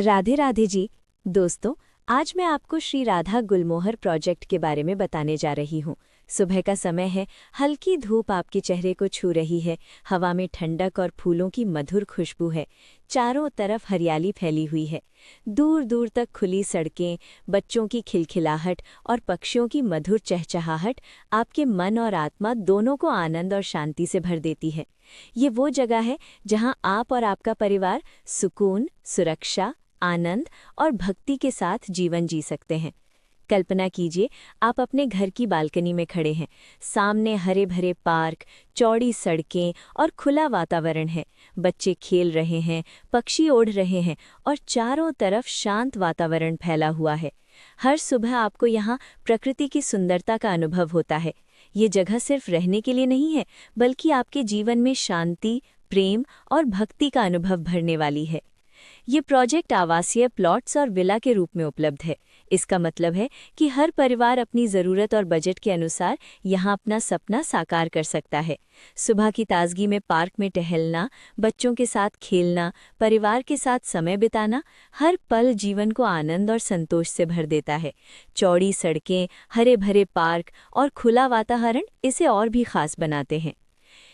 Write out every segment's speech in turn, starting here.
राधे राधे जी। दोस्तों, आज मैं आपको श्री राधा गुलमोहर प्रोजेक्ट के बारे में बताने जा रही हूँ। सुबह का समय है, हल्की धूप आपके चेहरे को छू रही है, हवा में ठंडक और फूलों की मधुर खुशबू है। चारों तरफ हरियाली फैली हुई है। दूर दूर तक खुली सड़कें, बच्चों की खिलखिलाहट और पक्षियों की मधुर चहचहाहट आपके मन और आत्मा दोनों को आनंद और शांति से भर देती है। ये वो जगह है जहाँ आप और आपका परिवार सुकून, सुरक्षा, आनंद और भक्ति के साथ जीवन जी सकते हैं। कल्पना कीजिए, आप अपने घर की बालकनी में खड़े हैं। सामने हरे भरे पार्क, चौड़ी सड़कें और खुला वातावरण है। बच्चे खेल रहे हैं, पक्षी उड़ रहे हैं और चारों तरफ शांत वातावरण फैला हुआ है। हर सुबह आपको यहाँ प्रकृति की सुंदरता का अनुभव होता है। ये जगह सिर्फ रहने के लिए नहीं है, बल्कि आपके जीवन में शांति, प्रेम और भक्ति का अनुभव भरने वाली है। ये प्रोजेक्ट आवासीय प्लॉट्स और विला के रूप में उपलब्ध है। इसका मतलब है कि हर परिवार अपनी ज़रूरत और बजट के अनुसार यहाँ अपना सपना साकार कर सकता है। सुबह की ताजगी में पार्क में टहलना, बच्चों के साथ खेलना, परिवार के साथ समय बिताना, हर पल जीवन को आनंद और संतोष से भर देता है। चौड़ी सड़कें, हरे भरे पार्क और खुला वातावरण इसे और भी खास बनाते हैं।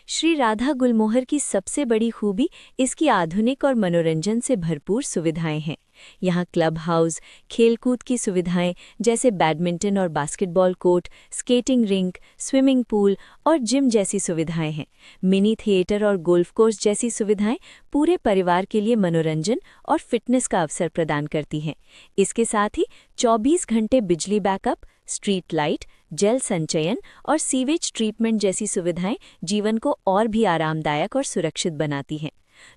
श्री राधा गुलमोहर की सबसे बड़ी खूबी इसकी आधुनिक और मनोरंजन से भरपूर सुविधाएं हैं। यहाँ क्लब हाउस, खेलकूद की सुविधाएं जैसे बैडमिंटन और basketball court, skating rink, swimming pool और जिम जैसी सुविधाएं हैं। मिनी थिएटर और गोल्फ कोर्स जैसी सुविधाएं पूरे परिवार के लिए मनोरंजन और फिटनेस का अवसर प्रदान करती हैं। इसके साथ ही 24 घंटे बिजली बैकअप, स्ट्रीट लाइट, जल संचयन और सीवेज ट्रीटमेंट जैसी सुविधाएं जीवन को और भी आरामदायक और सुरक्षित बनाती हैं।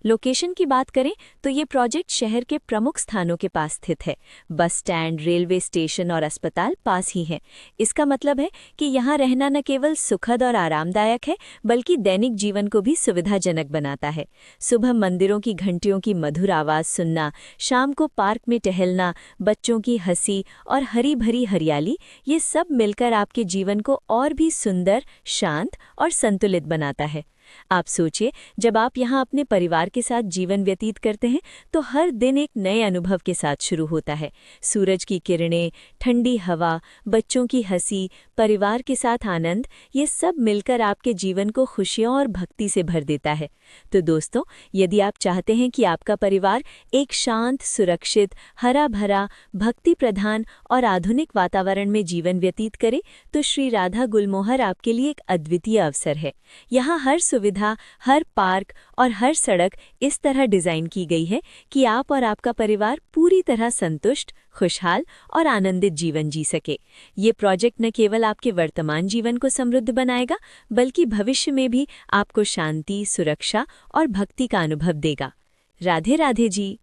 लोकेशन की बात करें तो ये प्रोजेक्ट शहर के प्रमुख स्थानों के पास स्थित है। बस स्टैंड, रेलवे स्टेशन और अस्पताल पास ही हैं। इसका मतलब है कि यहाँ रहना न केवल सुखद और आरामदायक है, बल्कि दैनिक जीवन को भी सुविधाजनक बनाता है। सुबह मंदिरों की घंटियों की मधुर आवाज़ सुनना, शाम को पार्क में टहलना, बच्चों की हंसी और हरी भरी हरियाली, ये सब मिलकर आपके जीवन को और भी सुंदर, शांत और संतुलित बनाता है। आप सोचिए, जब आप यहाँ अपने परिवार के साथ जीवन व्यतीत करते हैं तो हर दिन एक नए अनुभव के साथ शुरू होता है। सूरज की किरणें, ठंडी हवा, बच्चों की हंसी, परिवार के साथ आनंद, ये सब मिलकर आपके जीवन को खुशियों और भक्ति से भर देता है। तो दोस्तों, यदि आप चाहते हैं कि आपका परिवार एक शांत, सुरक्षित, हरा भरा, भक्ति प्रधान और आधुनिक वातावरण में जीवन व्यतीत करे, तो श्री राधा गुलमोहर आपके लिए एक अद्वितीय अवसर है। यहाँ हर सुविधा, हर पार्क और हर सड़क इस तरह डिज़ाइन की गई है कि आप और आपका परिवार पूरी तरह संतुष्ट, खुशहाल और आनंदित जीवन जी सके। ये प्रोजेक्ट न केवल आपके वर्तमान जीवन को समृद्ध बनाएगा, बल्कि भविष्य में भी आपको शांति, सुरक्षा और भक्ति का अनुभव देगा। राधे राधे जी।